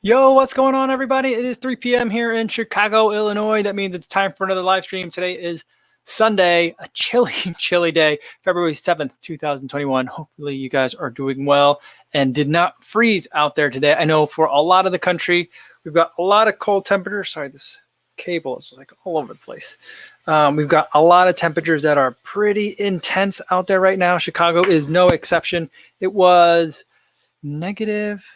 Yo, what's going on, everybody? It is 3 p.m. here in Chicago, Illinois. That means it's time for another live stream. Today is Sunday, a chilly, chilly day, February 7th, 2021. Hopefully you guys are doing well and did not freeze out there today. I know for a lot of the country, we've got a lot of cold temperatures. Sorry, this cable is like all over the place. We've got a lot of temperatures that are pretty intense out there right now. Chicago is no exception. It was negative.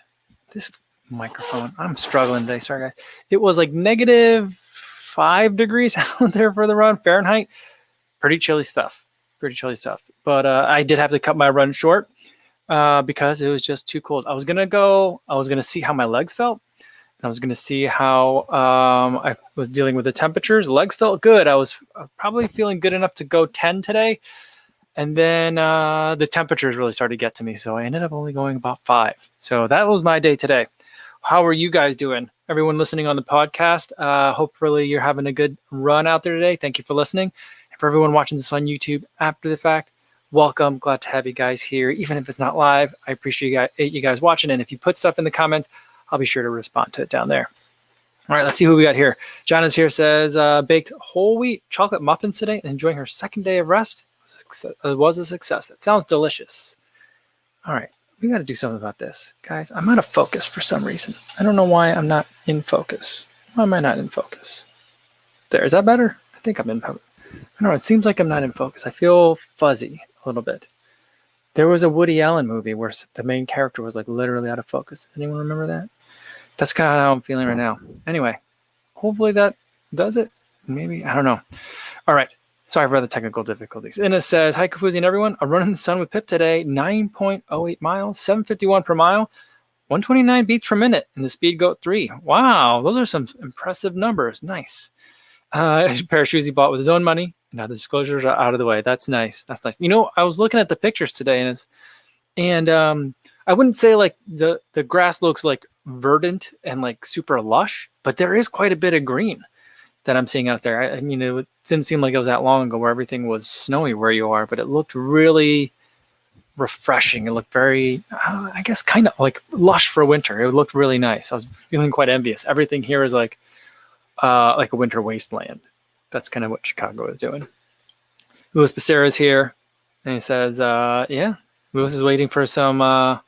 This microphone. I'm struggling today. Sorry, guys. It was like -5 degrees out there for the run Fahrenheit. Pretty chilly stuff. But I did have to cut my run short because it was just too cold. I was going to see how my legs felt. I was going to see how I was dealing with the temperatures. Legs felt good. I was probably feeling good enough to go 10 today. And then the temperatures really started to get to me. So I ended up only going about 5. So that was my day today. How are you guys doing? Everyone listening on the podcast, hopefully you're having a good run out there today. Thank you for listening. And for everyone watching this on YouTube after the fact, welcome. Glad to have you guys here. Even if it's not live, I appreciate you guys watching. And if you put stuff in the comments, I'll be sure to respond to it down there. All right, let's see who we got here. John is here, says, baked whole wheat chocolate muffins today and enjoying her second day of rest. It was a success. That sounds delicious. All right. We got to do something about this. Guys, I'm out of focus for some reason. I don't know why I'm not in focus. Why am I not in focus? There. Is that better? I think I'm in focus. I don't know. It seems like I'm not in focus. I feel fuzzy a little bit. There was a Woody Allen movie where the main character was like literally out of focus. Anyone remember that? That's kind of how I'm feeling right now. Anyway, hopefully that does it. Maybe. I don't know. All right. Sorry for the technical difficulties. And it says, hi, Kofuzi and everyone. I'm running the sun with Pip today, 9.08 miles, 751 per mile, 129 beats per minute in the Speed Goat 3. Wow, those are some impressive numbers. Nice. A pair of shoes he bought with his own money. Now the disclosures are out of the way. That's nice. That's nice. You know, I was looking at the pictures today, and I wouldn't say like the grass looks like verdant and like super lush, but there is quite a bit of green that I'm seeing out there. I mean, it didn't seem like it was that long ago where everything was snowy where you are, but it looked really refreshing. It looked very, I guess, kind of like lush for winter. It looked really nice. I was feeling quite envious. Everything here is like a winter wasteland. That's kind of what Chicago is doing. Louis Becerra is here, and he says, yeah, Louis is waiting for some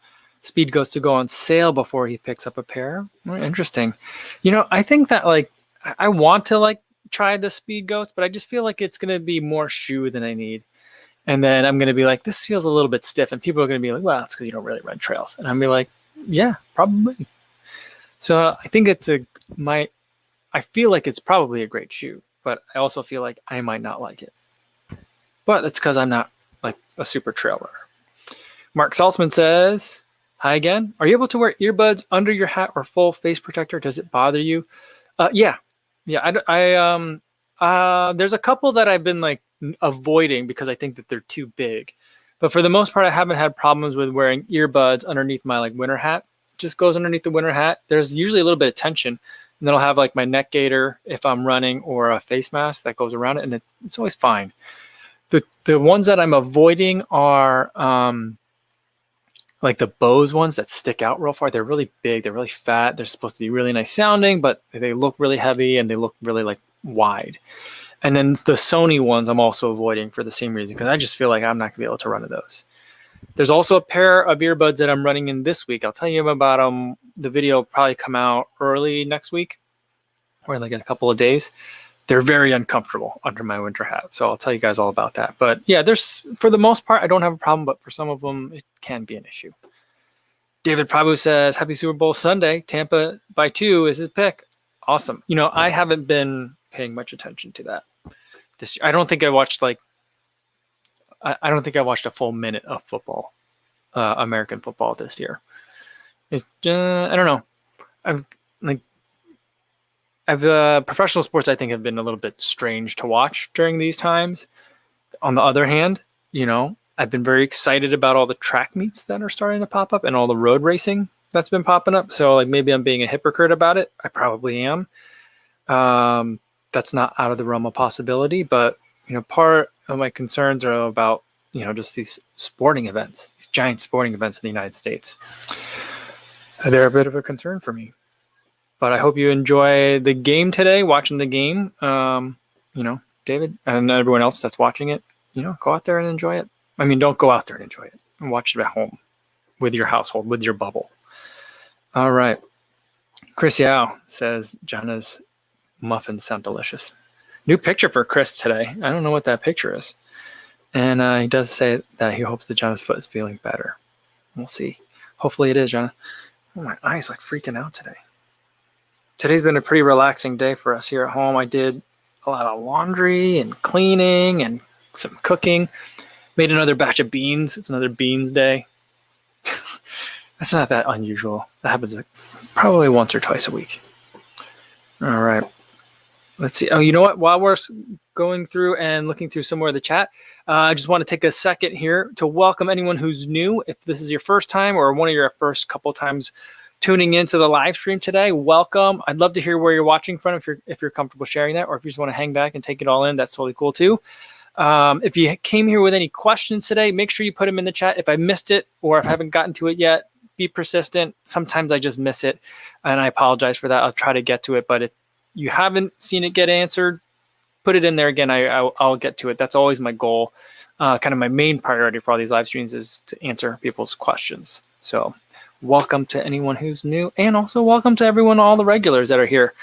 Speed Goats to go on sale before he picks up a pair. Interesting. You know, I think that like, I want to like try the Speed Goats, but I just feel like it's going to be more shoe than I need. And then I'm going to be like, this feels a little bit stiff. And people are going to be like, well, it's because you don't really run trails. And I'm going to be like, yeah, probably. So I think I feel like it's probably a great shoe, but I also feel like I might not like it. But that's because I'm not like a super trail runner. Mark Salzman says, hi again. Are you able to wear earbuds under your hat or full face protector? Does it bother you? Yeah. There's a couple that I've been like avoiding because I think that they're too big. But for the most part, I haven't had problems with wearing earbuds underneath my like winter hat. It just goes underneath the winter hat. There's usually a little bit of tension. And then I'll have like my neck gaiter if I'm running or a face mask that goes around it. And it's always fine. The ones that I'm avoiding are like the Bose ones that stick out real far. They're really big. They're really fat. They're supposed to be really nice sounding, but they look really heavy and they look really like wide. And then the Sony ones I'm also avoiding for the same reason, because I just feel like I'm not gonna be able to run to those. There's also a pair of earbuds that I'm running in this week. I'll tell you about them. The video will probably come out early next week or like in a couple of days. They're very uncomfortable under my winter hat. So I'll tell you guys all about that. But yeah, for the most part, I don't have a problem, but for some of them, it can be an issue. David Prabhu says, happy Super Bowl Sunday. Tampa by 2 is his pick. Awesome. You know, I haven't been paying much attention to that this year. I don't think I watched a full minute of football, American football this year. I don't know. Professional sports, I think, have been a little bit strange to watch during these times. On the other hand, you know, I've been very excited about all the track meets that are starting to pop up and all the road racing that's been popping up. So like maybe I'm being a hypocrite about it. I probably am. That's not out of the realm of possibility, but you know, part of my concerns are about, you know, just these sporting events, these giant sporting events in the United States. They're a bit of a concern for me. But I hope you enjoy the game today, watching the game. David and everyone else that's watching it, go out there and enjoy it. I mean, don't go out there and enjoy it. And watch it at home with your household, with your bubble. All right. Chris Yao says, Jana's muffins sound delicious. New picture for Chris today. I don't know what that picture is. And he does say that he hopes that Jana's foot is feeling better. We'll see. Hopefully it is, Jana. Oh, my eye's like freaking out today. Today's been a pretty relaxing day for us here at home. I did a lot of laundry and cleaning and some cooking. Made another batch of beans. It's another beans day. That's not that unusual. That happens probably once or twice a week. All right. Let's see. Oh, you know what? While we're going through and looking through some more of the chat, I just want to take a second here to welcome anyone who's new. If this is your first time or one of your first couple times tuning into the live stream today, welcome. I'd love to hear where you're watching from if you're comfortable sharing that, or if you just want to hang back and take it all in, that's totally cool too. If you came here with any questions today, make sure you put them in the chat. If I missed it or if I haven't gotten to it yet, be persistent. Sometimes I just miss it, and I apologize for that. I'll try to get to it, but if you haven't seen it get answered, put it in there again. I'll get to it. That's always my goal. Kind of my main priority for all these live streams is to answer people's questions. So welcome to anyone who's new, and also welcome to everyone, all the regulars that are here.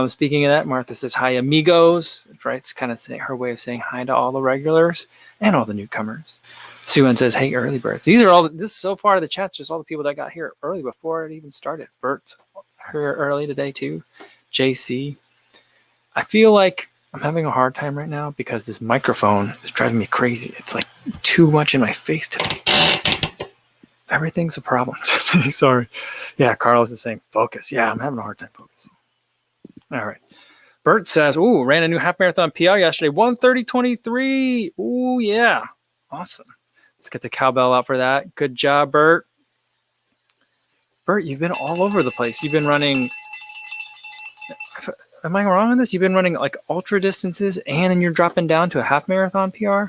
Speaking of that, Martha says, hi, amigos. Right? It's kind of her way of saying hi to all the regulars and all the newcomers. Sue-Ann says, hey, early birds. This so far, the chat's just all the people that got here early before it even started. Bert's here early today too. JC. I feel like I'm having a hard time right now because this microphone is driving me crazy. It's like too much in my face today. Everything's a problem. Sorry. Yeah, Carlos is saying focus. Yeah, I'm having a hard time focusing. All right. Bert says, ooh, ran a new half marathon PR yesterday, 1:30:23. Ooh, yeah. Awesome. Let's get the cowbell out for that. Good job, Bert. Bert, you've been all over the place. You've been running, am I wrong on this? You've been running like ultra distances and then you're dropping down to a half marathon PR?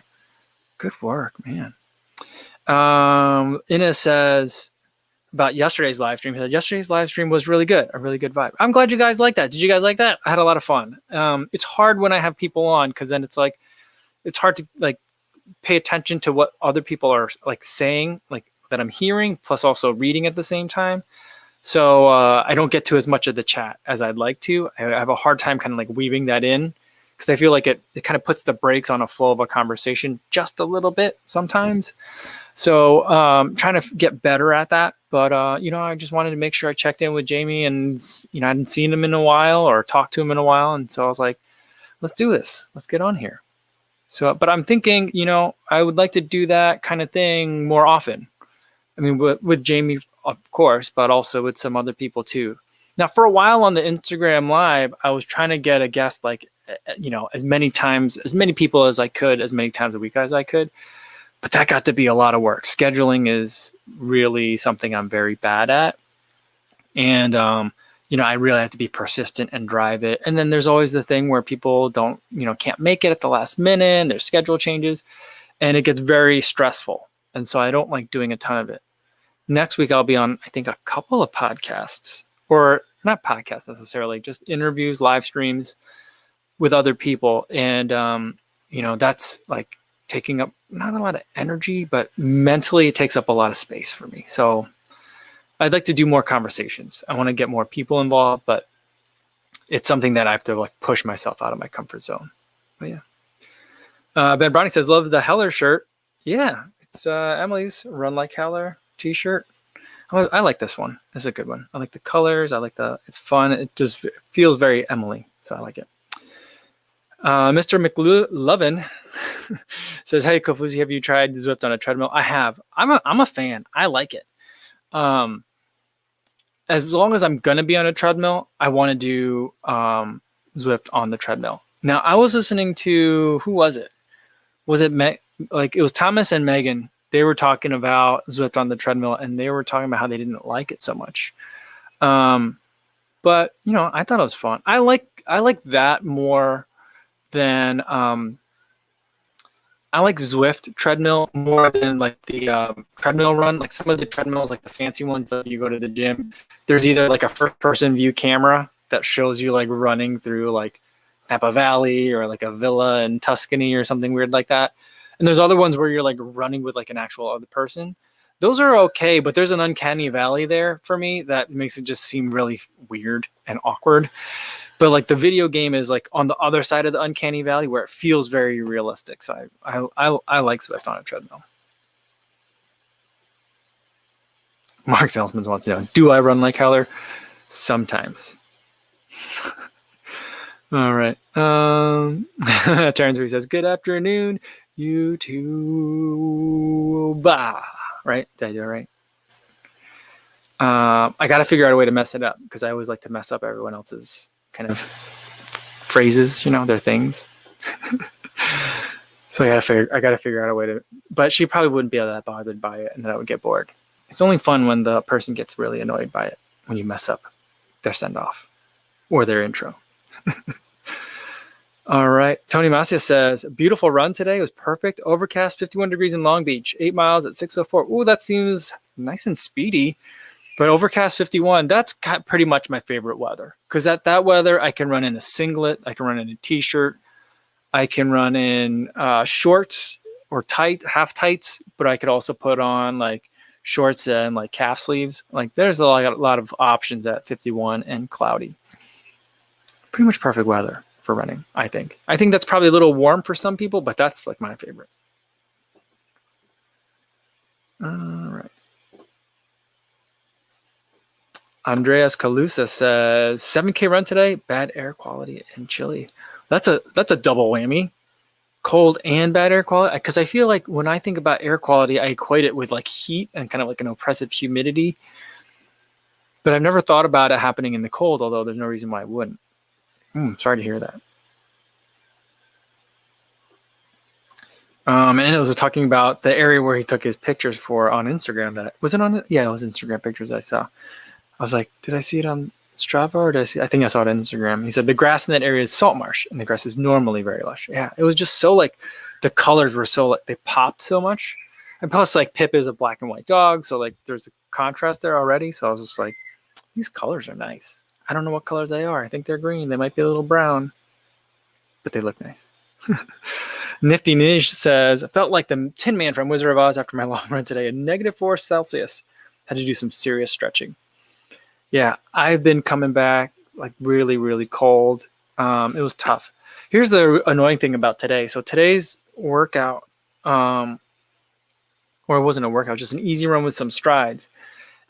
Good work, man. Ina says about yesterday's live stream. He said yesterday's live stream was really good, a really good vibe. I'm glad you guys like that. Did you guys like that? I had a lot of fun. It's hard when I have people on because then it's like it's hard to like pay attention to what other people are like saying, like that I'm hearing, plus also reading at the same time. So I don't get to as much of the chat as I'd like to. I have a hard time kind of like weaving that in because I feel like it kind of puts the brakes on a flow of a conversation just a little bit sometimes. So trying to get better at that. But, I just wanted to make sure I checked in with Jamie and, I hadn't seen him in a while or talked to him in a while. And so I was like, let's do this. Let's get on here. So, but I'm thinking, I would like to do that kind of thing more often. I mean, with Jamie, of course, but also with some other people too. Now, for a while on the Instagram Live, I was trying to get a guest like, as many people as I could, as many times a week as I could. But that got to be a lot of work. Scheduling is really something I'm very bad at. And, I really have to be persistent and drive it. And then there's always the thing where people can't make it at the last minute and their schedule changes and it gets very stressful. And so I don't like doing a ton of it. Next week, I'll be on, I think, a couple of podcasts, or not podcasts necessarily, just interviews, live streams with other people. And, that's like taking up not a lot of energy, but mentally it takes up a lot of space for me. So I'd like to do more conversations. I want to get more people involved, but it's something that I have to like push myself out of my comfort zone. But yeah. Ben Browning says, love the Heller shirt. Yeah, it's Emily's Run Like Heller t-shirt. I like this one. It's a good one. I like the colors. It's fun. It just feels very Emily. So I like it. Mr. McLovin says, hey, Kofuzi, have you tried Zwift on a treadmill? I have. I'm a fan. I like it. As long as I'm going to be on a treadmill, I want to do Zwift on the treadmill. Now, I was listening to, who was it? Was it it was Thomas and Megan. They were talking about Zwift on the treadmill, and they were talking about how they didn't like it so much. But I thought it was fun. I like that more than I like Zwift treadmill more than like the treadmill run. Like some of the treadmills, like the fancy ones that you go to the gym, there's either like a first person view camera that shows you like running through like Napa Valley or like a villa in Tuscany or something weird like that. And there's other ones where you're like running with like an actual other person. Those are okay, but there's an uncanny valley there for me that makes it just seem really weird and awkward. But like the video game is like on the other side of the uncanny valley where it feels very realistic. So I like Swift on a treadmill. Mark Salesman wants to know, do I run like Heller? Sometimes. All right. Terrence he says, good afternoon, YouTube. Right? Did I do it right? I got to figure out a way to mess it up because I always like to mess up everyone else's kind of phrases, you know, their things. So I gotta figure out a way to, but she probably wouldn't be that bothered by it and then I would get bored. It's only fun when the person gets really annoyed by it, when you mess up their send off or their intro. All right. Tony Masia says, beautiful run today. It was perfect. Overcast, 51 degrees in Long Beach, 8 miles at 6:04. Ooh, that seems nice and speedy. But overcast 51, that's pretty much my favorite weather. Because at that weather, I can run in a singlet. I can run in a t-shirt. I can run in shorts or half tights. But I could also put on like shorts and like calf sleeves. Like there's a lot of options at 51 and cloudy. Pretty much perfect weather for running, I think. I think that's probably a little warm for some people, but that's like my favorite. All right. Andreas Calusa says 7K run today, bad air quality and chilly. That's a double whammy, cold and bad air quality. Because I feel like when I think about air quality, I equate it with like heat and kind of like an oppressive humidity. But I've never thought about it happening in the cold, although there's no reason why it wouldn't. Sorry to hear that. And it was talking about the area where he took his pictures for on Instagram. That was it on? Yeah, it was Instagram pictures I saw. I was like, did I see it on Strava or did I see? I think I saw it on Instagram. He said the grass in that area is salt marsh, and the grass is normally very lush. Yeah, it was just so like the colors were so like they popped so much, and plus like Pip is a black and white dog, so like there's a contrast there already. So I was just like, these colors are nice. I don't know what colors they are. I think they're green. They might be a little brown, but they look nice. Nifty Nish says, I felt like the Tin Man from Wizard of Oz after my long run today at -4 Celsius. Had to do some serious stretching. Yeah, I've been coming back like really, really cold. It was tough. Here's the annoying thing about today. So today's workout, or it wasn't a workout, just an easy run with some strides.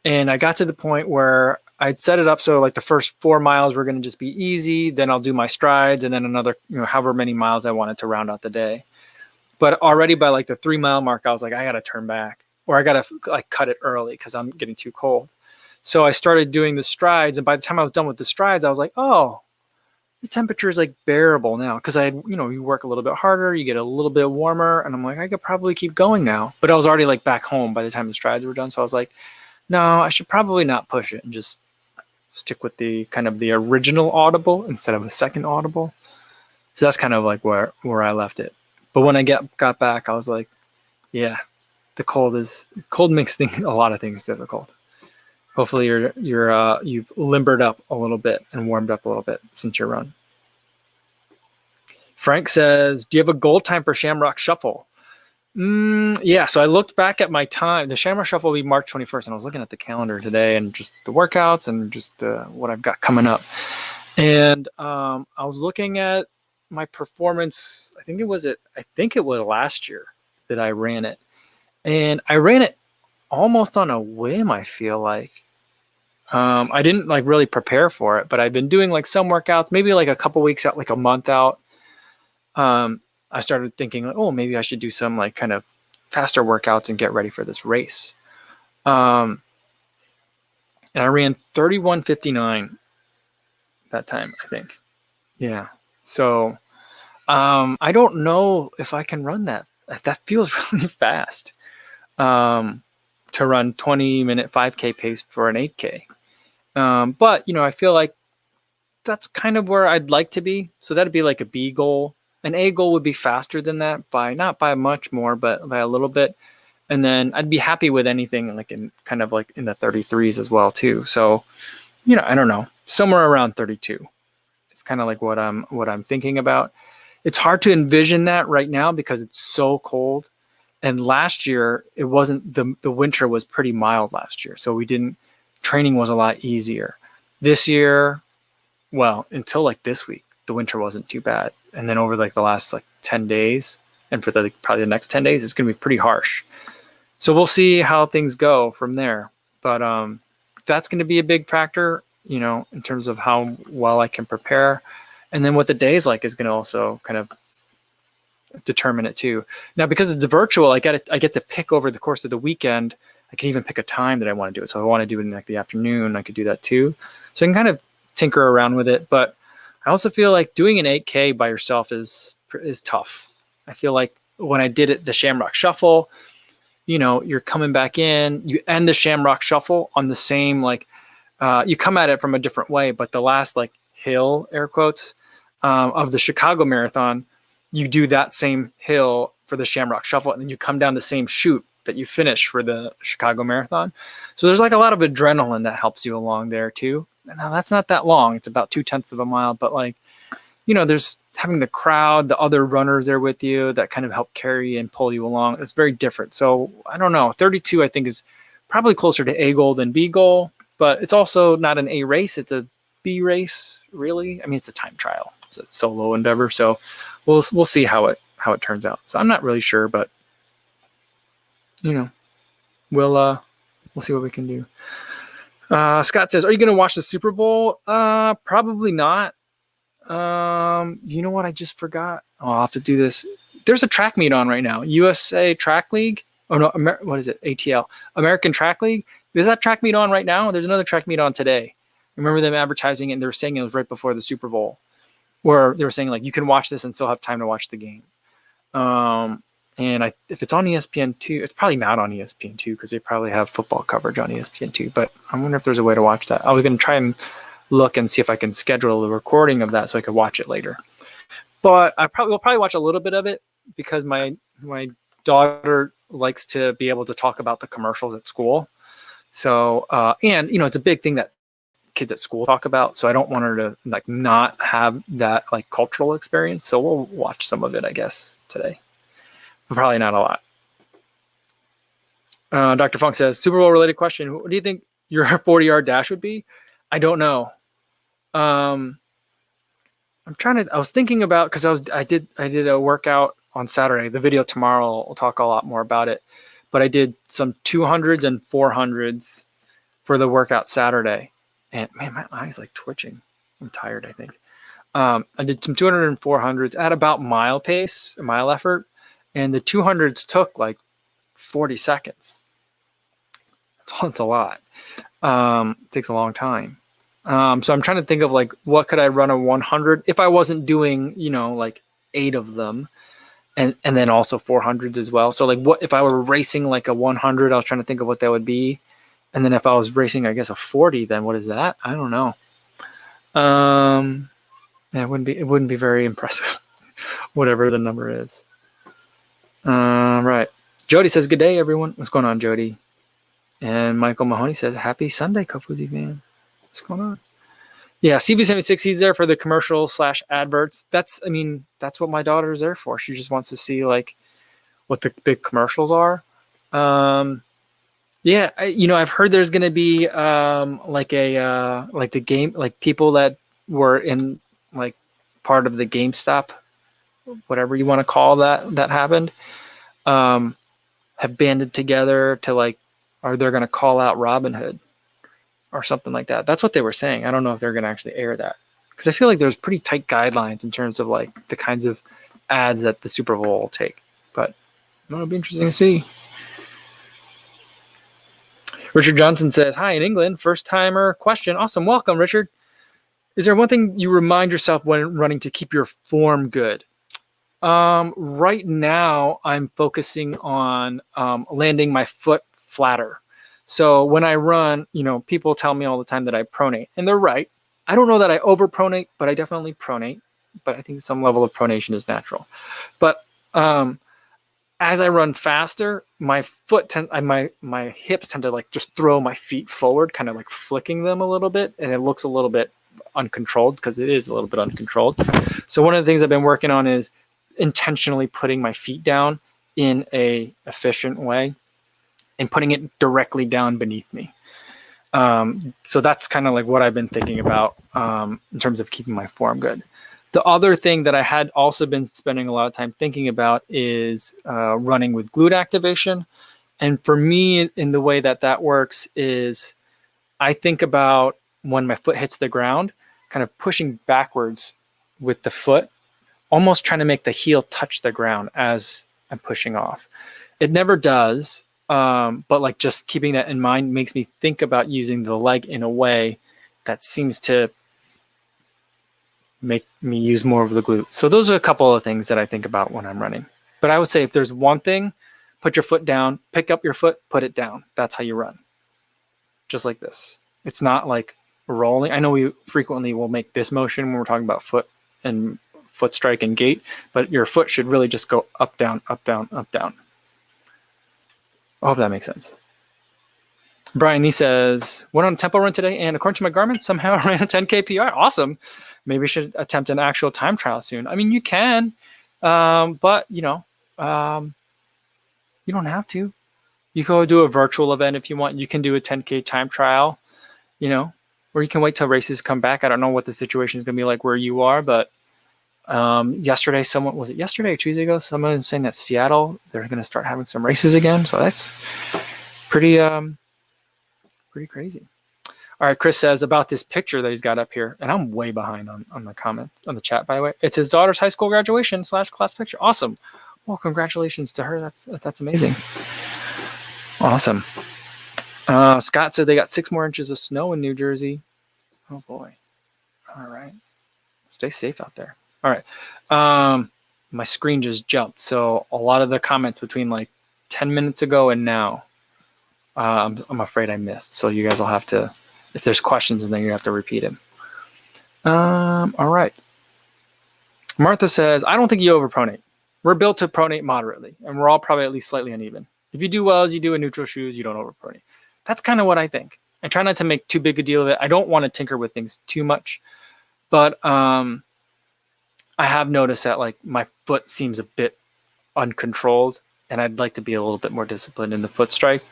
And I got to the point where I'd set it up so like the first 4 miles were going to just be easy. Then I'll do my strides and then another, however many miles I wanted to round out the day. But already by like the 3 mile mark, I was like, I got to turn back or I got to like cut it early because I'm getting too cold. So I started doing the strides. And by the time I was done with the strides, I was like, oh, the temperature is like bearable now. Because you work a little bit harder, you get a little bit warmer. And I'm like, I could probably keep going now. But I was already like back home by the time the strides were done. So I was like, no, I should probably not push it and just stick with the kind of the original audible instead of a second audible. So that's kind of like where I left it. But when I got back, I was like, yeah, the cold makes a lot of things difficult. Hopefully you've limbered up a little bit and warmed up a little bit since your run. Frank says, do you have a goal time for Shamrock Shuffle? Yeah, so I looked back at my time. The Shamrock Shuffle will be March 21st, and I was looking at the calendar today and just the workouts and just what I've got coming up. And I was looking at my performance. I think it was last year that I ran it. And I ran it almost on a whim, I feel like. I didn't like really prepare for it, but I've been doing like some workouts, maybe like a couple weeks out, like a month out. I started thinking, like, oh, maybe I should do some like kind of faster workouts and get ready for this race. And I ran 31:59 that time, I think. Yeah. So I don't know if I can run that. That feels really fast to run 20-minute 5K pace for an 8K. But, I feel like that's kind of where I'd like to be. So that'd be like a B goal. An A goal would be faster than that by not by much more, but by a little bit. And then I'd be happy with anything like in kind of like in the 33s as well too. So, I don't know, somewhere around 32. It's kind of like what I'm thinking about. It's hard to envision that right now because it's so cold. And last year it wasn't the winter was pretty mild last year. So training was a lot easier. This year, well, until like this week, the winter wasn't too bad. And then over like the last like 10 days and for probably the next 10 days, it's going to be pretty harsh. So we'll see how things go from there. But that's going to be a big factor, in terms of how well I can prepare. And then what the day's like is going to also kind of determine it too. Now, because it's virtual, I get to pick over the course of the weekend. I can even pick a time that I want to do it. So if I want to do it in like the afternoon, I could do that too. So I can kind of tinker around with it. But I also feel like doing an 8K by yourself is tough. I feel like when I did it, the Shamrock Shuffle, you're coming back in, you end the Shamrock Shuffle on the same, you come at it from a different way, but the last hill, air quotes, of the Chicago Marathon, you do that same hill for the Shamrock Shuffle, and then you come down the same chute that you finish for the Chicago Marathon. So there's a lot of adrenaline that helps you along there too. Now that's not that long. It's about 0.2 of a mile, but there's having the crowd, the other runners there with you that kind of help carry and pull you along. It's very different. So I don't know. 32, I think, is probably closer to A goal than B goal, but it's also not an A race. It's a B race, really. I mean, it's a time trial. It's a solo endeavor. So we'll see how it turns out. So I'm not really sure, but we'll see what we can do. Scott says, are you going to watch the Super Bowl? Probably not. You know what? I just forgot. Oh, I'll have to do this. There's a track meet on right now. USA Track League. Oh no, what is it? ATL, American Track League. Is that track meet on right now? There's another track meet on today. I remember them advertising it, and they were saying it was right before the Super Bowl, where they were saying you can watch this and still have time to watch the game. And if it's on ESPN2, it's probably not on ESPN2 because they probably have football coverage on ESPN2. But I wonder if there's a way to watch that. I was going to try and look and see if I can schedule the recording of that so I could watch it later. But will probably watch a little bit of it because my daughter likes to be able to talk about the commercials at school. So and it's a big thing that kids at school talk about. So I don't want her to not have that cultural experience. So we'll watch some of it, I guess, today. But probably not a lot. Dr. Funk says, Super Bowl related question. What do you think your 40-yard dash would be? I don't know. I was thinking about, because I did a workout on Saturday. The video tomorrow will talk a lot more about it. But I did some 200s and 400s for the workout Saturday. And man, my eyes twitching. I'm tired, I think. I did some 200 and 400s at about mile effort. And the 200s took 40 seconds. It's a lot. It takes a long time. So I'm trying to think of what could I run a 100 if I wasn't doing, 8 of them and then also 400s as well. So what if I were racing a 100, I was trying to think of what that would be. And then if I was racing, I guess a 40, then what is that? I don't know. Yeah, it wouldn't be very impressive, whatever the number is. Right. Jody says, good day, everyone. What's going on, Jody? And Michael Mahoney says, happy Sunday, Kofuzi fan. What's going on? Yeah, CV76, he's there for the commercial / adverts. That's what my daughter is there for. She just wants to see what the big commercials are. Yeah, I've heard there's going to be the game, people that were in part of the GameStop, whatever you want to call that happened, have banded together to or they're going to call out Robinhood or something like that. That's what they were saying. I don't know if they're going to actually air that because I feel like there's pretty tight guidelines in terms of the kinds of ads that the Super Bowl will take. But it'll be interesting to see. Richard Johnson says, hi in England, first timer question. Awesome. Welcome, Richard. Is there one thing you remind yourself when running to keep your form good? Right now I'm focusing on landing my foot flatter. So when I run, people tell me all the time that I pronate, and they're right. I don't know that I overpronate, but I definitely pronate. but I think some level of pronation is natural. But as I run faster, my hips tend to like just throw my feet forward, kind of like flicking them a little bit, and it looks a little bit uncontrolled because it is a little bit uncontrolled. So one of the things I've been working on is intentionally putting my feet down in a efficient way and putting it directly down beneath me. So that's kind of like what I've been thinking about in terms of keeping my form good. The other thing that I had also been spending a lot of time thinking about is running with glute activation. And for me, in the way that works is I think about when my foot hits the ground, kind of pushing backwards with the foot, almost trying to make the heel touch the ground as I'm pushing off. It never does, but like just keeping that in mind makes me think about using the leg in a way that seems to make me use more of the glute. So those are a couple of things that I think about when I'm running. But I would say if there's one thing, put your foot down, pick up your foot, put it down. That's how you run. Just like this. It's not like rolling. I know we frequently will make this motion when we're talking about foot and foot strike and gait, but your foot should really just go up, down, up, down, up, down. I hope that makes sense. Brian, he says, went on a tempo run today, and according to my Garmin, somehow I ran a 10K PR. Awesome. Maybe I should attempt an actual time trial soon. I mean, you can, but you don't have to. You can go do a virtual event if you want. You can do a 10K time trial, or you can wait till races come back. I don't know what the situation is going to be like where you are, but yesterday, was it yesterday or Tuesday ago? Someone was saying that Seattle, they're going to start having some races again. So that's pretty crazy. All right, Chris says about this picture that he's got up here, and I'm way behind on the comment on the chat, by the way. It's his daughter's high school graduation / class picture. Awesome. Well, congratulations to her. That's amazing. Awesome. Scott said they got 6 more inches of snow in New Jersey. Oh boy. All right. Stay safe out there. All right. My screen just jumped. So a lot of the comments between like 10 minutes ago and now, I'm afraid I missed. So you guys will have to, if there's questions, and then you have to repeat them. All right. Martha says, I don't think you overpronate. We're built to pronate moderately, and we're all probably at least slightly uneven. If you do well as you do in neutral shoes, you don't overpronate. That's kind of what I think. I try not to make too big a deal of it. I don't want to tinker with things too much, but I have noticed that like my foot seems a bit uncontrolled, and I'd like to be a little bit more disciplined in the foot strike.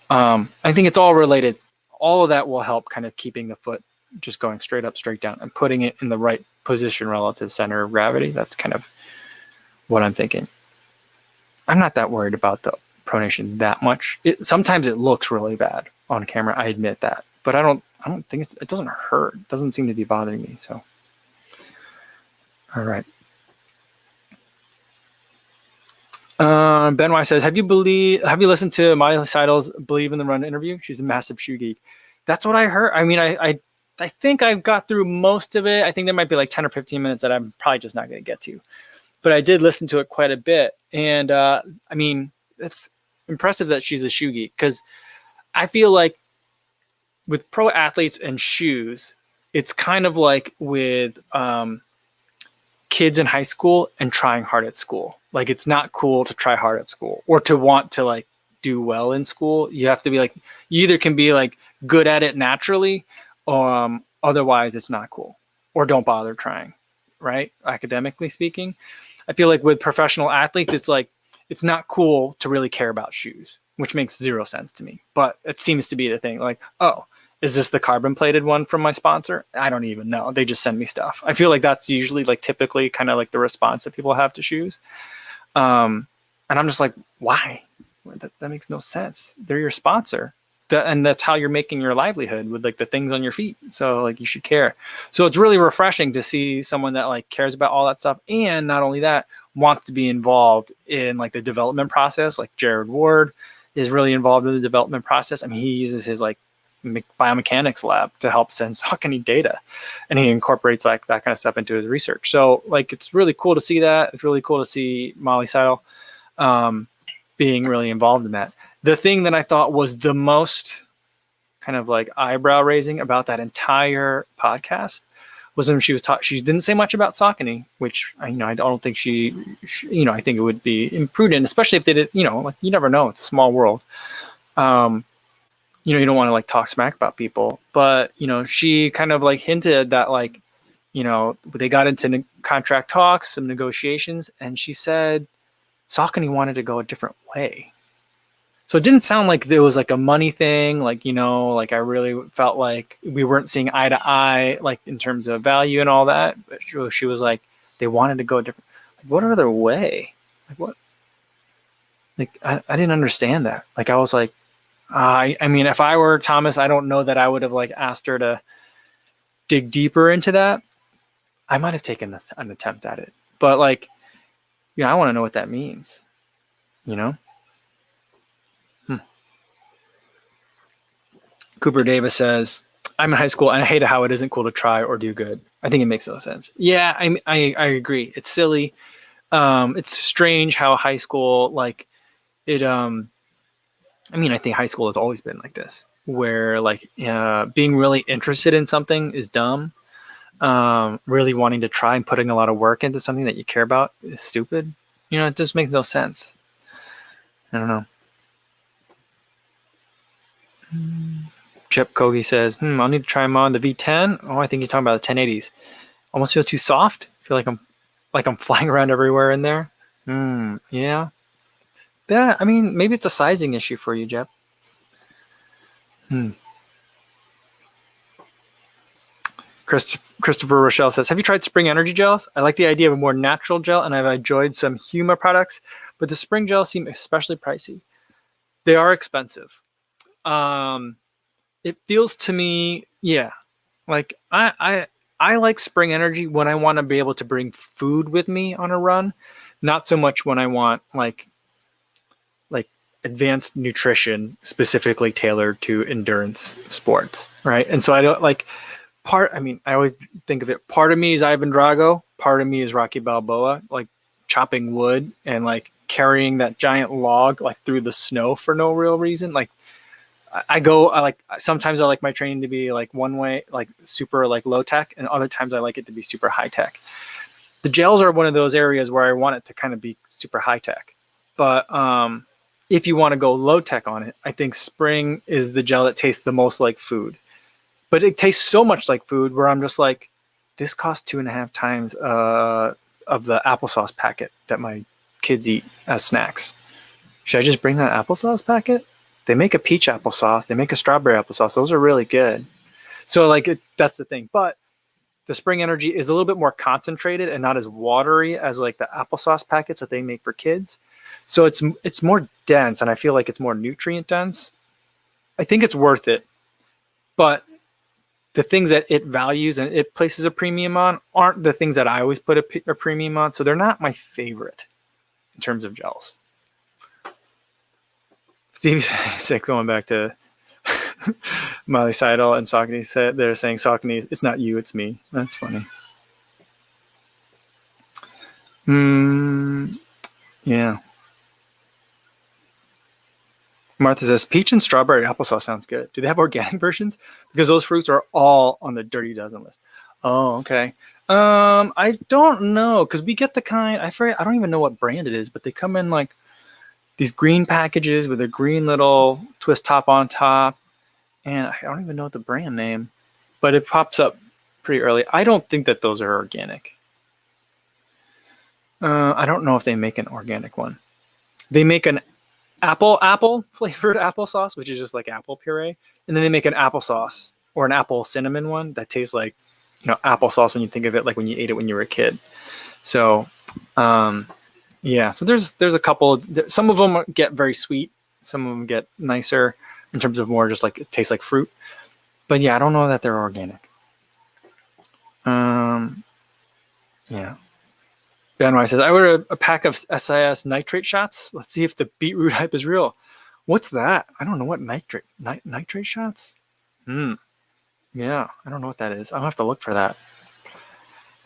I think it's all related. All of that will help kind of keeping the foot just going straight up, straight down, and putting it in the right position relative center of gravity. That's kind of what I'm thinking. I'm not that worried about the pronation that much. Sometimes it looks really bad on camera. I admit that, but I don't think it doesn't hurt. It doesn't seem to be bothering me. So, all right. Benoit says, have you listened to Miley Seidel's Believe in the Run interview? She's a massive shoe geek. That's what I heard. I mean, I think I've got through most of it. I think there might be like 10 or 15 minutes that I'm probably just not going to get to. But I did listen to it quite a bit. And I mean, it's impressive that she's a shoe geek, because I feel like with pro athletes and shoes, it's kind of like with kids in high school and trying hard at school. Like, it's not cool to try hard at school or to want to like do well in school. You have to be like, you either can be like good at it naturally, or otherwise it's not cool, or don't bother trying, right? Academically speaking. I feel like with professional athletes, it's like, it's not cool to really care about shoes, which makes zero sense to me. But it seems to be the thing. Like, oh, is this the carbon plated one from my sponsor? I don't even know. They just send me stuff. I feel like that's usually like typically kind of like the response that people have to shoes. And I'm just like, why? That makes no sense. They're your sponsor. And that's how you're making your livelihood, with like the things on your feet. So like, you should care. So it's really refreshing to see someone that like cares about all that stuff. And not only that, wants to be involved in like the development process. Like Jared Ward is really involved in the development process. I mean, he uses his like biomechanics lab to help send Saucony data, and he incorporates like that kind of stuff into his research. So like, it's really cool to see that. It's really cool to see Molly Seidel being really involved in that. The thing that I thought was the most kind of like eyebrow raising about that entire podcast was when she was taught. She didn't say much about Saucony, which I don't think she I think it would be imprudent, especially if they did. Like you never know. It's a small world. You don't want to like talk smack about people, but she kind of like hinted that like, they got into contract talks, some negotiations, and she said Saucony wanted to go a different way. So it didn't sound like there was like a money thing, like like I really felt like we weren't seeing eye to eye, like in terms of value and all that. But she was like they wanted to go a different. Like, what other way? Like what? Like I didn't understand that. Like I was like. I mean, if I were Thomas, I don't know that I would have like asked her to dig deeper into that. I might have taken an attempt at it, but like, I want to know what that means. Cooper Davis says, "I'm in high school and I hate how it isn't cool to try or do good." I think it makes no sense. Yeah, I agree. It's silly. It's strange how high school like it. I mean, I think high school has always been like this, where like being really interested in something is dumb. Really wanting to try and putting a lot of work into something that you care about is stupid. It just makes no sense. I don't know. Chip Kogi says, I'll need to try them on the V10. Oh, I think he's talking about the 1080s. Almost feel too soft. I feel like I'm flying around everywhere in there. Yeah. Yeah, I mean, maybe it's a sizing issue for you, Jep. Christopher Rochelle says, "Have you tried Spring Energy gels? I like the idea of a more natural gel, and I've enjoyed some Huma products, but the Spring gels seem especially pricey. They are expensive. It feels to me, yeah, like I like Spring Energy when I want to be able to bring food with me on a run, not so much when I want like advanced nutrition specifically tailored to endurance sports, right? And so I don't like I always think of it, part of me is Ivan Drago, part of me is Rocky Balboa, like chopping wood and like carrying that giant log like through the snow for no real reason. Like sometimes I like my training to be like one way, like super like low tech, and other times I like it to be super high tech. The gels are one of those areas where I want it to kind of be super high tech. But if you want to go low tech on it, I think Spring is the gel that tastes the most like food. But it tastes so much like food where I'm just like, this costs 2.5 times of the applesauce packet that my kids eat as snacks. Should I just bring that applesauce packet? They make a peach applesauce. They make a strawberry applesauce. Those are really good. So like that's the thing. But the Spring Energy is a little bit more concentrated and not as watery as like the applesauce packets that they make for kids. So it's more dense, and I feel like it's more nutrient dense. I think it's worth it. But the things that it values and it places a premium on aren't the things that I always put a premium on. So they're not my favorite in terms of gels. Stevie said, going back to Miley Seidel and Saucony, said they're saying Saucony, it's not you, it's me. That's funny. Yeah. Martha says, peach and strawberry applesauce sounds good. Do they have organic versions? Because those fruits are all on the Dirty Dozen list. Oh, okay. I don't know, because we get the kind, I don't even know what brand it is, but they come in like these green packages with a green little twist top on top. And I don't even know the brand name, but it pops up pretty early. I don't think that those are organic. I don't know if they make an organic one. They make an apple flavored applesauce, which is just like apple puree. And then they make an applesauce or an apple cinnamon one that tastes like, applesauce when you think of it, like when you ate it when you were a kid. So, yeah. So there's a couple, some of them get very sweet. Some of them get nicer in terms of more just like it tastes like fruit. But yeah, I don't know that they're organic. Yeah. Ben Rice says, I ordered a pack of SIS nitrate shots. Let's see if the beetroot hype is real. What's that? I don't know what nitrate shots. Yeah, I don't know what that is. I'll have to look for that.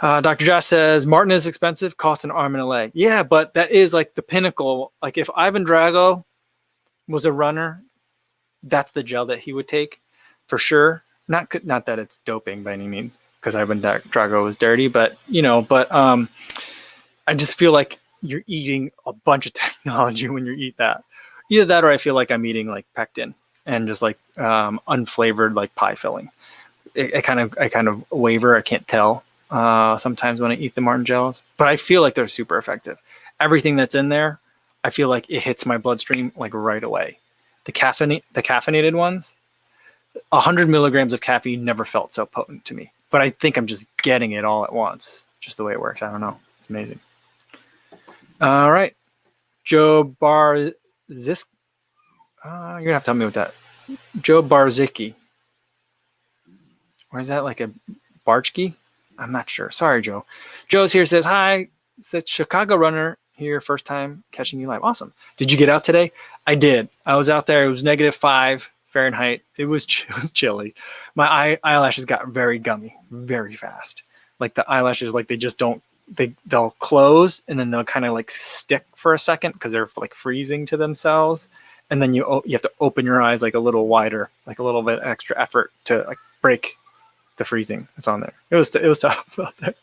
Dr. Josh says, Martin is expensive, costs an arm and a leg. Yeah, but that is like the pinnacle. Like if Ivan Drago was a runner, that's the gel that he would take for sure. Not that it's doping by any means, because I wouldn't Drago was dirty, but I just feel like you're eating a bunch of technology when you eat that. Either that, or I feel like I'm eating like pectin and just like unflavored like pie filling. I kind of waver. I can't tell sometimes when I eat the Martin gels, but I feel like they're super effective. Everything that's in there, I feel like it hits my bloodstream like right away. The caffeinated ones, 100 milligrams of caffeine never felt so potent to me. But I think I'm just getting it all at once, just the way it works. I don't know. It's amazing. All right, Joe Barzisk. You're gonna have to tell me what that. Joe Barzicki. Or is that like a Barchki? I'm not sure. Sorry, Joe. Joe's here, says hi. Says Chicago runner here, first time catching you live. Awesome. Did you get out today? I did. I was out there. It was -5 Fahrenheit. It was chilly. My eyelashes got very gummy very fast. Like the eyelashes, like they just don't. They'll close and then they'll kind of like stick for a second because they're like freezing to themselves. And then you have to open your eyes like a little wider, like a little bit extra effort to like break the freezing that's on there. It was tough out there.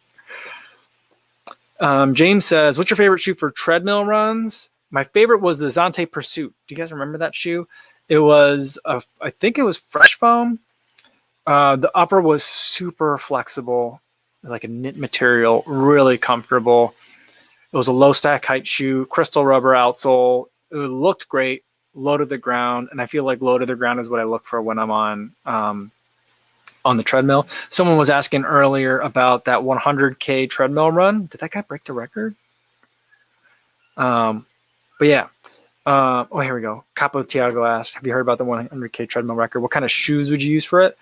James says, what's your favorite shoe for treadmill runs? My favorite was the Zante Pursuit. Do you guys remember that shoe? It was, I think it was fresh foam. The upper was super flexible, like a knit material, really comfortable. It was a low stack height shoe, crystal rubber outsole. It looked great, low to the ground. And I feel like low to the ground is what I look for when I'm on the treadmill. Someone was asking earlier about that 100K treadmill run. Did that guy break the record? But yeah. Oh, here we go. Capo Tiago asked, have you heard about the 100K treadmill record? What kind of shoes would you use for it?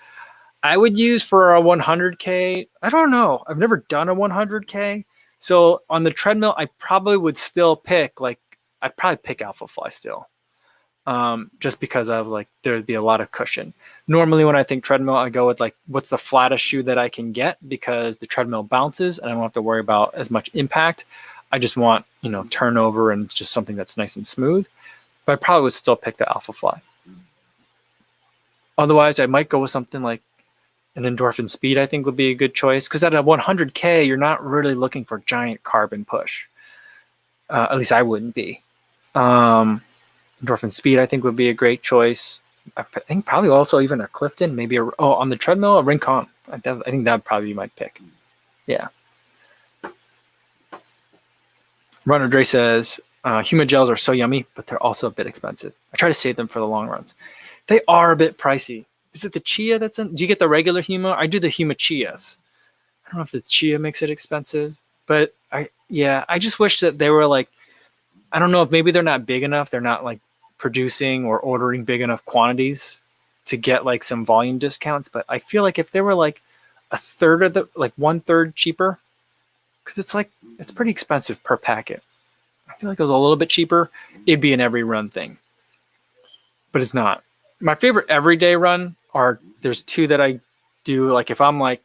I would use for a 100K. I don't know. I've never done a 100K. So on the treadmill, I probably would still pick I'd probably pick Alpha Fly still. Just because of like there'd be a lot of cushion. Normally when I think treadmill, I go with like what's the flattest shoe that I can get, because the treadmill bounces and I don't have to worry about as much impact. I just want, turnover and just something that's nice and smooth. But I probably would still pick the Alpha Fly. Otherwise, I might go with something like an Endorphin Speed. I think would be a good choice, because at a 100K, you're not really looking for giant carbon push. At least I wouldn't be. Endorphin Speed, I think, would be a great choice. I think probably also even a Clifton, maybe on the treadmill, a Rincon. I think that would probably be my pick. Yeah. Runner Dre says, Huma gels are so yummy, but they're also a bit expensive. I try to save them for the long runs. They are a bit pricey. Is it the Chia that's in? Do you get the regular Huma? I do the Huma Chias. I don't know if the Chia makes it expensive, but I just wish that they were like, I don't know if maybe they're not big enough. They're not like producing or ordering big enough quantities to get like some volume discounts. But I feel like if they were like a third of like 1/3 cheaper, because it's pretty expensive per packet. I feel like it was a little bit cheaper, it'd be an every run thing. But it's not. My favorite everyday run there's two that I do. Like if I'm like,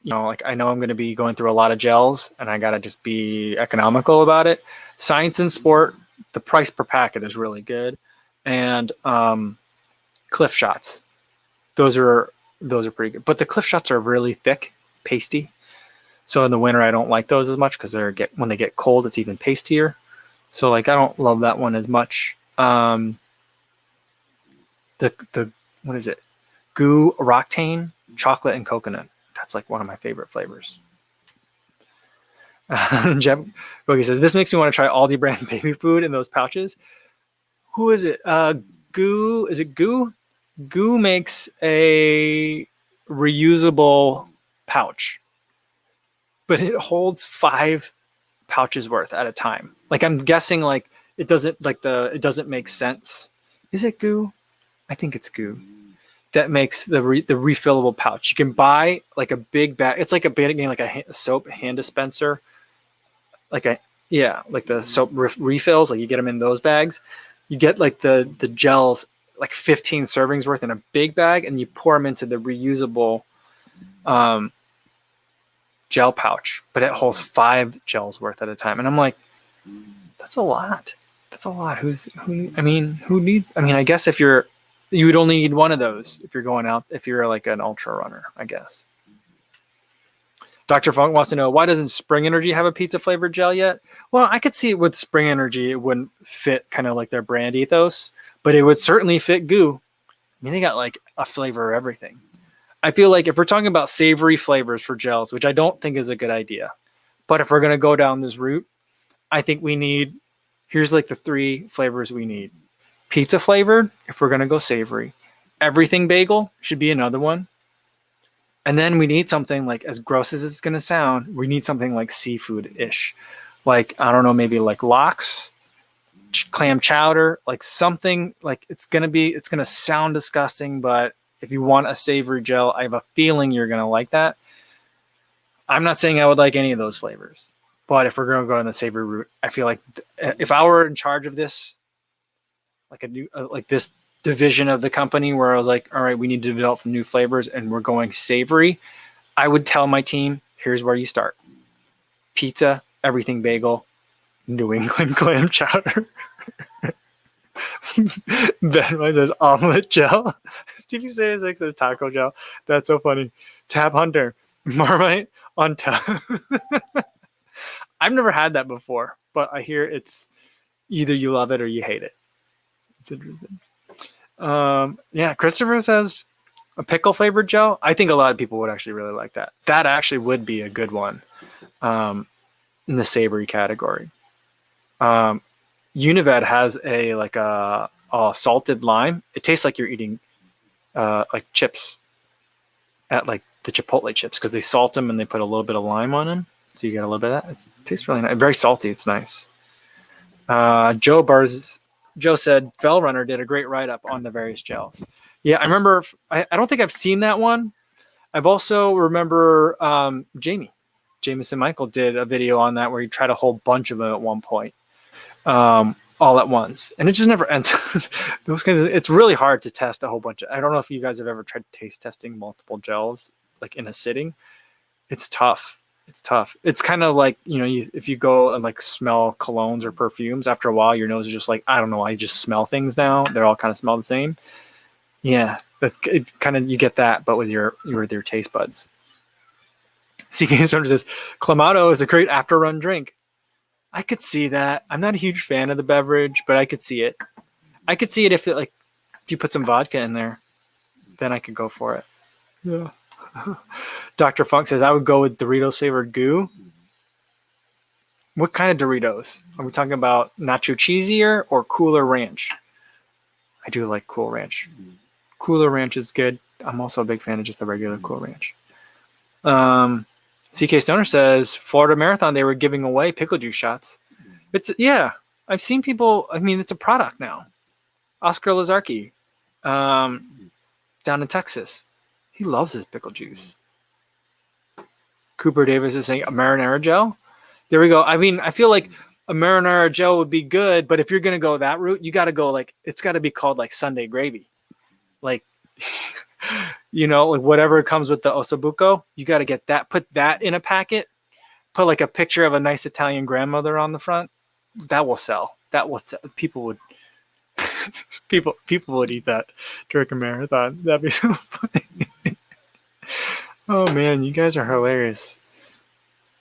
like I know I'm going to be going through a lot of gels and I got to just be economical about it. Science and Sport, the price per packet is really good. And Cliff Shots. Those are pretty good. But the Cliff Shots are really thick, pasty. So in the winter, I don't like those as much because when they get cold, it's even pastier. So like I don't love that one as much. The what is it? Goo Roctane, chocolate and coconut. That's like one of my favorite flavors. Jeff Boogie says, this makes me want to try Aldi brand baby food in those pouches. Who is it? Goo. Is it Goo? Goo makes a reusable pouch, but it holds 5 pouches worth at a time. Like I'm guessing like it doesn't make sense. Is it Goo? I think it's Goo. That makes the refillable pouch. You can buy like a big bag. It's like a big like a soap hand dispenser. Like the soap refills. Like you get them in those bags. You get like the gels, like 15 servings worth in a big bag, and you pour them into the reusable gel pouch. But it holds 5 gels worth at a time. And I'm like, that's a lot. That's a lot. Who needs? I mean, I guess if you're You would only need one of those if you're going out, if you're like an ultra runner, I guess. Dr. Funk wants to know, why doesn't Spring Energy have a pizza flavored gel yet? Well, I could see it with Spring Energy. It wouldn't fit kind of like their brand ethos, but it would certainly fit Goo. I mean, they got like a flavor of everything. I feel like if we're talking about savory flavors for gels, which I don't think is a good idea, but if we're going to go down this route, I think we need, here's like the 3 flavors we need. Pizza flavored, if we're going to go savory. Everything bagel should be another one. And then we need something like, as gross as it's going to sound, we need something like seafood-ish. Like, I don't know, maybe like lox, clam chowder, like something like it's going to sound disgusting, but if you want a savory gel, I have a feeling you're going to like that. I'm not saying I would like any of those flavors, but if we're going to go on the savory route, I feel like if I were in charge of this, like a new, like this division of the company where I was like, all right, we need to develop some new flavors and we're going savory, I would tell my team, here's where you start. Pizza, everything bagel, New England clam chowder. Ben says omelet gel. Stevie says taco gel. That's so funny. Tab Hunter, Marmite on top. I've never had that before, but I hear it's either you love it or you hate it. It's interesting. Yeah, Christopher says a pickle flavored gel. I think a lot of people would actually really like that. That actually would be a good one in the savory category. Univet has a salted lime. It tastes like you're eating like chips at like the Chipotle chips because they salt them and they put a little bit of lime on them. So you get a little bit of that. It tastes really nice. Very salty. It's nice. Joe said Fell Runner did a great write-up on the various gels. Yeah, I remember. I don't think I've seen that one. I've also remember Jameson Michael did a video on that where he tried a whole bunch of them at one point, all at once, and it just never ends. Those kinds of, it's really hard to test a whole bunch of. I don't know if you guys have ever tried taste testing multiple gels like in a sitting. It's tough. It's tough. It's kind of like, if you go and like smell colognes or perfumes, after a while, your nose is just like, I don't know. I just smell things now. They're all kind of smell the same. Yeah. It kind of, you get that, but with your taste buds. CK Storm says, Clamato is a great after run drink. I could see that. I'm not a huge fan of the beverage, but I could see it. I could see it if you put some vodka in there, then I could go for it. Yeah. Dr. Funk says, I would go with Doritos flavored goo. What kind of Doritos? Are we talking about nacho cheesier or Cooler Ranch? I do like Cool Ranch. Cooler Ranch is good. I'm also a big fan of just the regular Cool Ranch. CK Stoner says, Florida Marathon, they were giving away pickle juice shots. I've seen people, it's a product now. Oscar Lazarki, down in Texas. He loves his pickle juice. Cooper Davis is saying a marinara gel. There we go. I feel like a marinara gel would be good, but if you're going to go that route, you got to go it's got to be called like Sunday gravy. Like, whatever comes with the ossobuco, you got to get that, put that in a packet, put like a picture of a nice Italian grandmother on the front. That will sell. People would eat that during a marathon. That'd be so funny. Oh man, you guys are hilarious.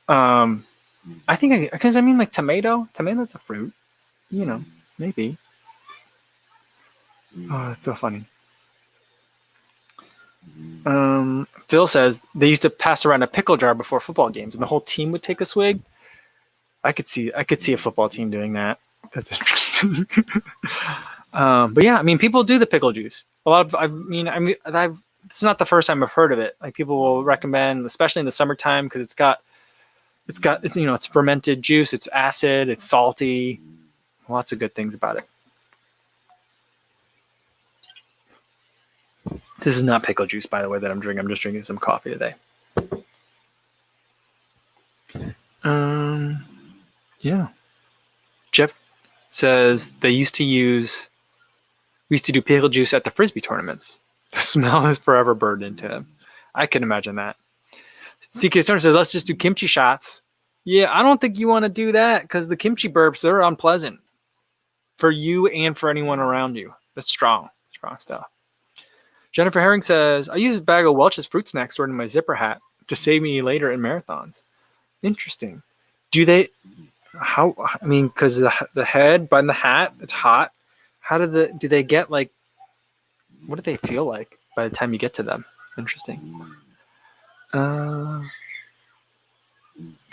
I think because like tomato's a fruit, maybe. Oh, that's so funny. Phil says they used to pass around a pickle jar before football games, and the whole team would take a swig. I could see a football team doing that. That's interesting. But yeah, people do the pickle juice. It's not the first time I've heard of it. Like people will recommend, especially in the summertime, because it's fermented juice, it's acid, it's salty, lots of good things about it. This is not pickle juice, by the way, that I'm drinking. I'm just drinking some coffee today. Yeah. Jeff says we used to do pickle juice at the Frisbee tournaments. The smell is forever burned into him. I can imagine that. CK Stern says, let's just do kimchi shots. Yeah, I don't think you want to do that because the kimchi burps, they're unpleasant for you and for anyone around you. That's strong stuff. Jennifer Herring says, I use a bag of Welch's fruit snacks stored in my zipper hat to save me later in marathons. Interesting. Do they, because the head by the hat, it's hot. How do they get like, what do they feel like by the time you get to them? Interesting. And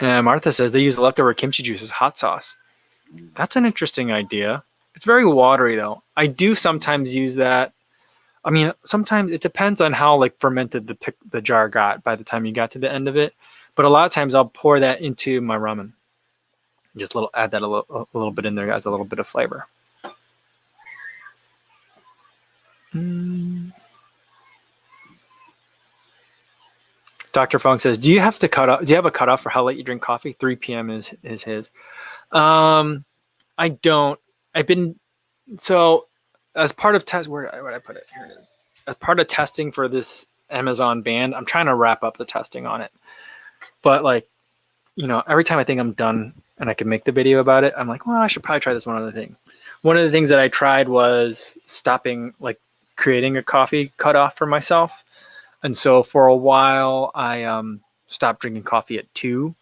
Martha says they use leftover kimchi juice as hot sauce. That's an interesting idea. It's very watery though. I do sometimes use that. I mean, sometimes it depends on how like fermented the jar got by the time you got to the end of it. But a lot of times I'll pour that into my ramen. Just add that a little bit in there as a little bit of flavor. Dr. Fong says, do you have a cutoff for how late you drink coffee? 3 p.m. is his. I don't. So as part of where I put it? Here it is. As part of testing for this Amazon band, I'm trying to wrap up the testing on it. But like, every time I think I'm done and I can make the video about it, I'm like, well, I should probably try this one other thing. One of the things that I tried was stopping, like creating a coffee cutoff for myself. And so for a while, I stopped drinking coffee at 2.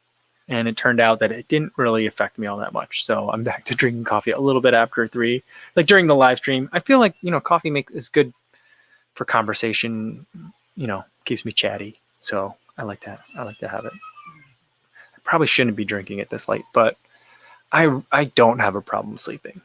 And it turned out that it didn't really affect me all that much. So I'm back to drinking coffee a little bit after 3. Like during the live stream, I feel like, coffee is good for conversation, keeps me chatty. So I like to have it. I probably shouldn't be drinking it this late, but I don't have a problem sleeping.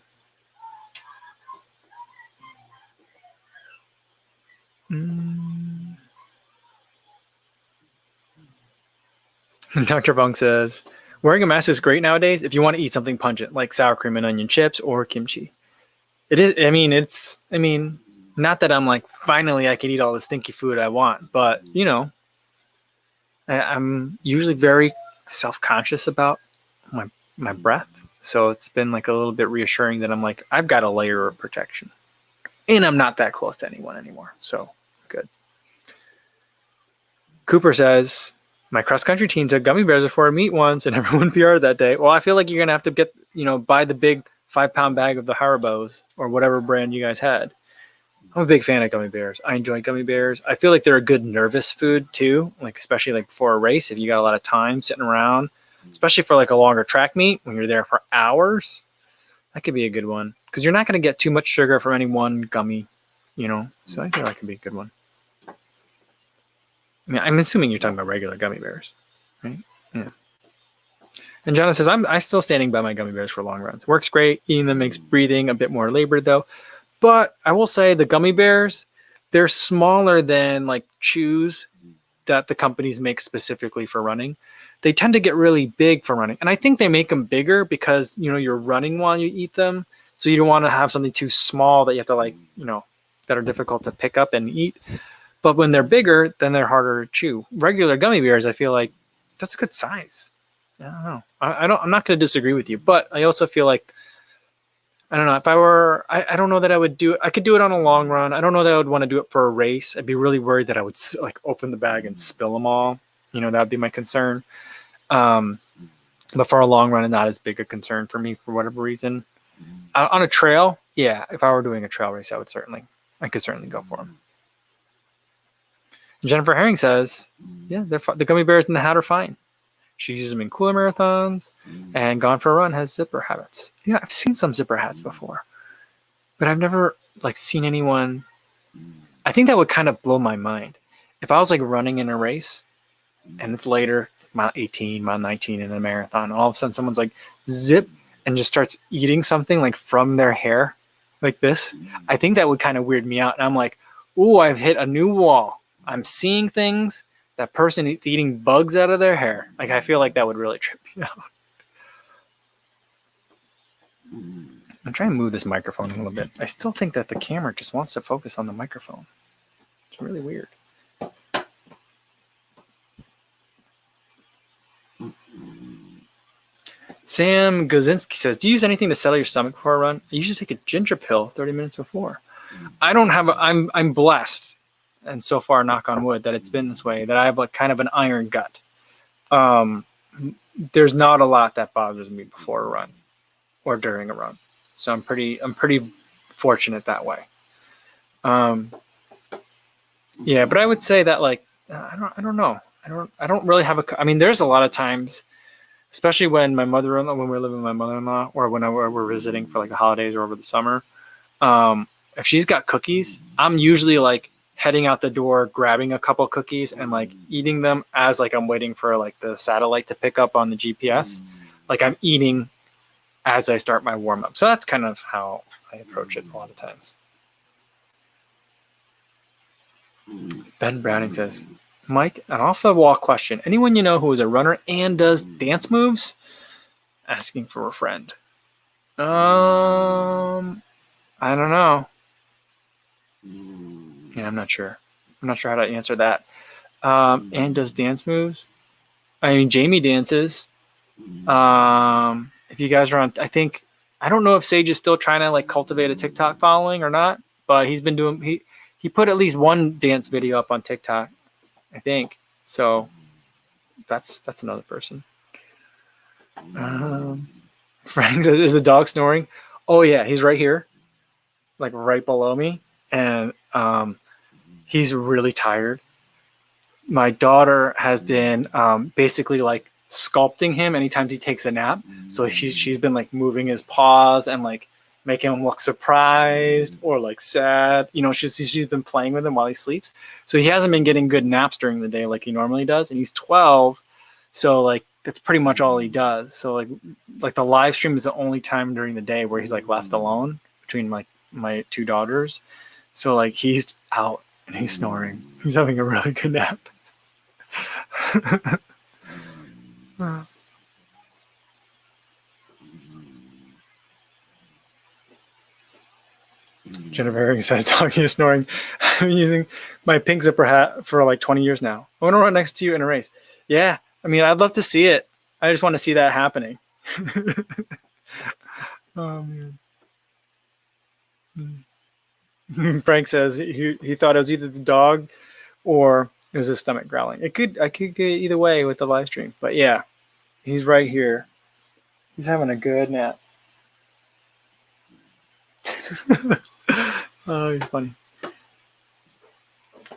Dr. Fong says, wearing a mask is great nowadays if you want to eat something pungent, like sour cream and onion chips or kimchi. It is, not that I'm like, finally I can eat all the stinky food I want, but, I'm usually very self-conscious about my breath. So it's been like a little bit reassuring that I'm like, I've got a layer of protection. And I'm not that close to anyone anymore. So good. Cooper says, my cross-country team took gummy bears before a meet once and everyone PR'd that day. Well, I feel like you're going to have to get, buy the big 5-pound bag of the Haribos or whatever brand you guys had. I'm a big fan of gummy bears. I enjoy gummy bears. I feel like they're a good nervous food too, like especially like before a race, if you got a lot of time sitting around, especially for like a longer track meet when you're there for hours. That could be a good one because you're not going to get too much sugar from any one gummy, so I feel that could be a good one. I mean, I'm assuming you're talking about regular gummy bears, right? Yeah. And Jonah says, I'm still standing by my gummy bears for long runs. Works great. Eating them makes breathing a bit more labored though. But I will say the gummy bears, they're smaller than like chews that the companies make specifically for running. They tend to get really big for running. And I think they make them bigger because, you're running while you eat them. So you don't want to have something too small that you have to like, that are difficult to pick up and eat. But when they're bigger, then they're harder to chew. Regular gummy bears, I feel like that's a good size. I don't know. I'm not going to disagree with you, but I also feel like, I don't know if I were, I don't know that I would do it. I could do it on a long run. I don't know that I would want to do it for a race. I'd be really worried that I would like open the bag and spill them all. That would be my concern. But for a long run, not as big a concern for me for whatever reason. On a trail, yeah, if I were doing a trail race, I could certainly go for them. Jennifer Herring says, yeah, the gummy bears in the hat are fine. She uses them in cooler marathons, and Gone for a Run has zipper habits. Yeah, I've seen some zipper hats before, but I've never like seen anyone. I think that would kind of blow my mind if I was like running in a race, and it's later, mile 18, mile 19 in a marathon. All of a sudden, someone's like zip and just starts eating something like from their hair, like this. I think that would kind of weird me out, and I'm like, ooh, I've hit a new wall. I'm seeing things. That person is eating bugs out of their hair. Like, I feel like that would really trip me out. I'm trying to move this microphone a little bit. I still think that the camera just wants to focus on the microphone. It's really weird. Sam Gozinski says, do you use anything to settle your stomach before a run? I usually take a ginger pill 30 minutes before. I don't have I'm blessed. And so far, knock on wood, that it's been this way, that I have like kind of an iron gut. There's not a lot that bothers me before a run or during a run. So I'm pretty fortunate that way. Yeah, but I would say that like I don't know. I don't really have a. I mean, there's a lot of times, especially when my mother-in-law, when we're living with my mother-in-law, or whenever we're visiting for like the holidays or over the summer. If she's got cookies, I'm usually like heading out the door, grabbing a couple cookies and like eating them as like I'm waiting for like the satellite to pick up on the GPS. Like I'm eating as I start my warm up. So that's kind of how I approach it a lot of times. Ben Browning says, Mike, an off the wall question. Anyone you know who is a runner and does dance moves? Asking for a friend. I don't know. Yeah, I'm not sure. I'm not sure how to answer that. And does dance moves. I mean, Jamie dances. If you guys are on, I don't know if Sage is still trying to like cultivate a TikTok following or not, but he's been doing, he put at least one dance video up on TikTok, I think. So that's another person. Frank says, is the dog snoring? Oh yeah, he's right here, like right below me, and he's really tired. My daughter has been basically like sculpting him anytime he takes a nap. So she's been like moving his paws and like making him look surprised or like sad. You know, she's been playing with him while he sleeps. So he hasn't been getting good naps during the day like he normally does. And he's 12, so like that's pretty much all he does. So like the live stream is the only time during the day where he's like left alone between like my two daughters. So like he's out and he's snoring. He's having a really good nap. Jennifer Herring says, "Doggy is snoring. I've been using my pink zipper hat for like 20 years now. I want to run next to you in a race." Yeah, I mean, I'd love to see it. I just want to see that happening. Oh man. Frank says he thought it was either the dog or it was his stomach growling. I could get either way with the live stream, but yeah, he's right here. He's having a good nap. Oh, he's funny.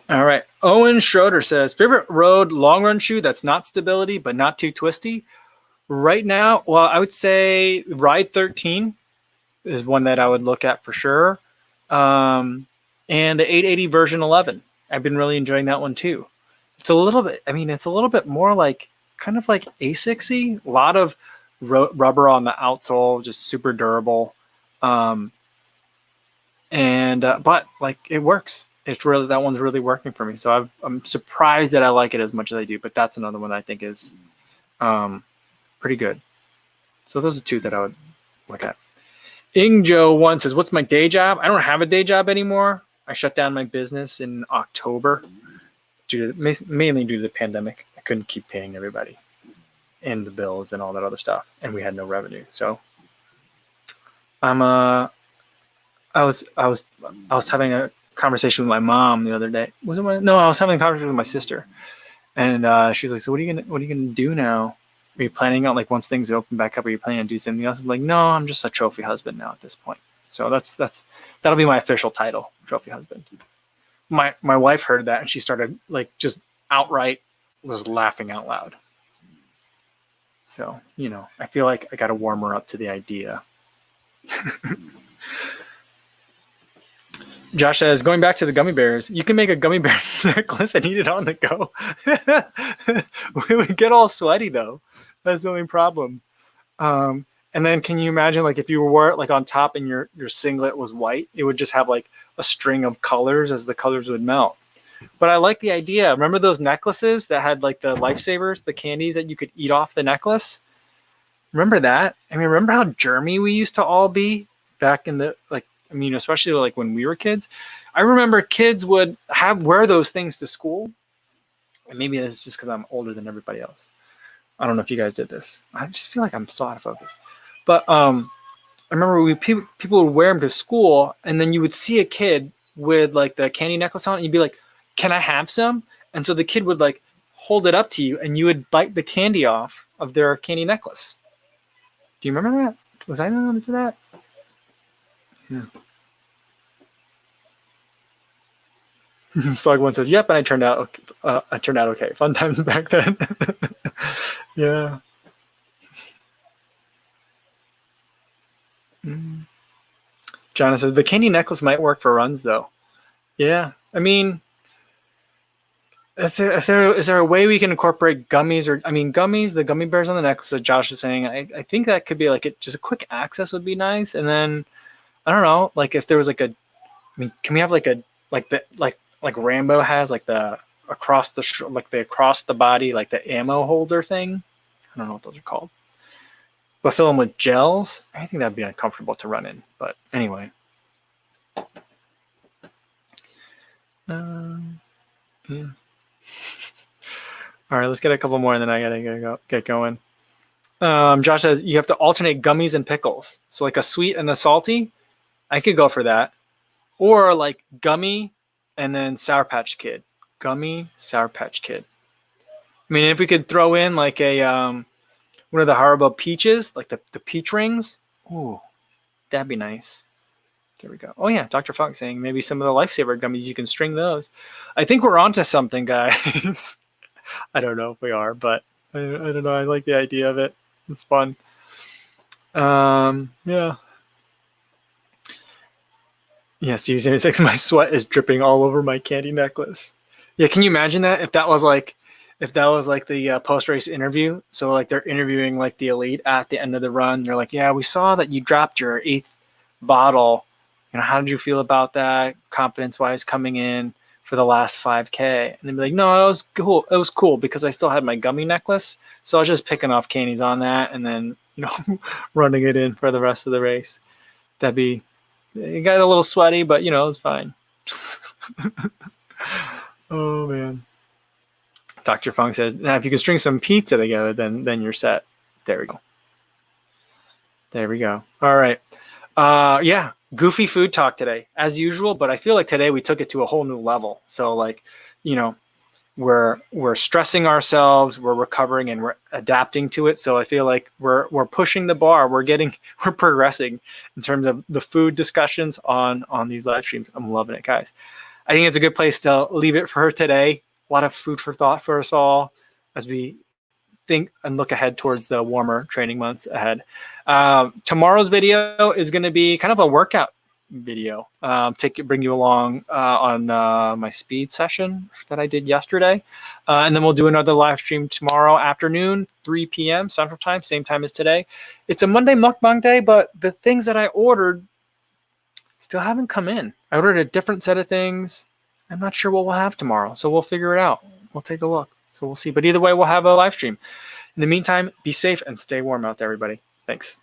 All right. Owen Schroeder says, favorite road long run shoe that's not stability but not too twisty. Right now, well, I would say Ride 13 is one that I would look at for sure. And the 880 version 11. I've been really enjoying that one too. It's a little bit more like kind of like Asics-y. A lot of rubber on the outsole, just super durable. But like it works. It's really, that one's really working for me. So I'm surprised that I like it as much as I do, but that's another one that I think is pretty good. So those are two that I would look at. Ingjo1 says, what's my day job? I don't have a day job anymore. I shut down my business in October mainly due to the pandemic. I couldn't keep paying everybody and the bills and all that other stuff, and we had no revenue. So I was having a conversation with my mom the other day. I was having a conversation with my sister, and she's like, "So what are you gonna do now? Are you planning on, like, once things open back up, are you planning on do something else?" I'm like, "No, I'm just a trophy husband now at this point." So that'll be my official title, trophy husband. My wife heard that and she started like just outright was laughing out loud. So, you know, I feel like I got to warm her up to the idea. Josh says, going back to the gummy bears, you can make a gummy bear necklace and eat it on the go. We would get all sweaty though. That's the only problem. And then can you imagine, like, if you wore it like on top and your singlet was white, it would just have like a string of colors as the colors would melt. But I like the idea. Remember those necklaces that had like the lifesavers, the candies that you could eat off the necklace? Remember that? I mean, remember how germy we used to all be back in the, like, I mean, especially like when we were kids. I remember kids would wear those things to school. And maybe it's just because I'm older than everybody else. I don't know if you guys did this. I just feel like I'm so out of focus. But I remember people would wear them to school, and then you would see a kid with like the candy necklace on, and you'd be like, "Can I have some?" And so the kid would like hold it up to you, and you would bite the candy off of their candy necklace. Do you remember that? Was I the one that did that? Yeah. Slug One says, "Yep," and I turned out okay. Fun times back then. Yeah. Jonathan says the candy necklace might work for runs though. Yeah, I mean, is there a way we can incorporate gummies or gummies, the gummy bears on the necklace that Josh is saying? I think that could be like just a quick access would be nice, and then I don't know, like if there was like can we have like like Rambo has like the across the body like the ammo holder thing? I don't know what those are called, but fill them with gels. I think that'd be uncomfortable to run in, but anyway. Yeah. All right, let's get a couple more, and then I gotta get going. Josh says you have to alternate gummies and pickles, so like a sweet and a salty. I could go for that, or like gummy and then Sour Patch Kid. Gummy Sour Patch Kid. I mean, if we could throw in like a one of the Haribo peaches, like the peach rings. Ooh, that'd be nice. There we go. Oh yeah, Dr. Fox saying maybe some of the Lifesaver gummies, you can string those. I think we're onto something, guys. I don't know if we are, but I don't know. I like the idea of it. It's fun. Yeah. Yeah, Steve76, my sweat is dripping all over my candy necklace. Yeah, can you imagine that if that was like the post-race interview? So like they're interviewing like the elite at the end of the run. They're like, yeah, we saw that you dropped your 8th bottle. You know, how did you feel about that confidence-wise coming in for the last 5K? And they'd be like, no, it was cool. It was cool because I still had my gummy necklace. So I was just picking off candies on that and then, running it in for the rest of the race. It got a little sweaty, but it was fine. Oh man. Dr. Funk says, now if you can string some pizza together, then you're set. There we go. There we go. All right. Yeah, goofy food talk today, as usual, but I feel like today we took it to a whole new level. So like, we're stressing ourselves, we're recovering, and we're adapting to it. So I feel like we're pushing the bar. We're progressing in terms of the food discussions on these live streams. I'm loving it, guys. I think it's a good place to leave it for today. A lot of food for thought for us all as we think and look ahead towards the warmer training months ahead. Tomorrow's video is going to be kind of a workout video. Bring you along on my speed session that I did yesterday. And then we'll do another live stream tomorrow afternoon, 3 p.m. Central Time, same time as today. It's a Monday mukbang day, but the things that I ordered still haven't come in. I ordered a different set of things. I'm not sure what we'll have tomorrow, so we'll figure it out. We'll take a look. So we'll see. But either way, we'll have a live stream. In the meantime, be safe and stay warm out there, everybody. Thanks.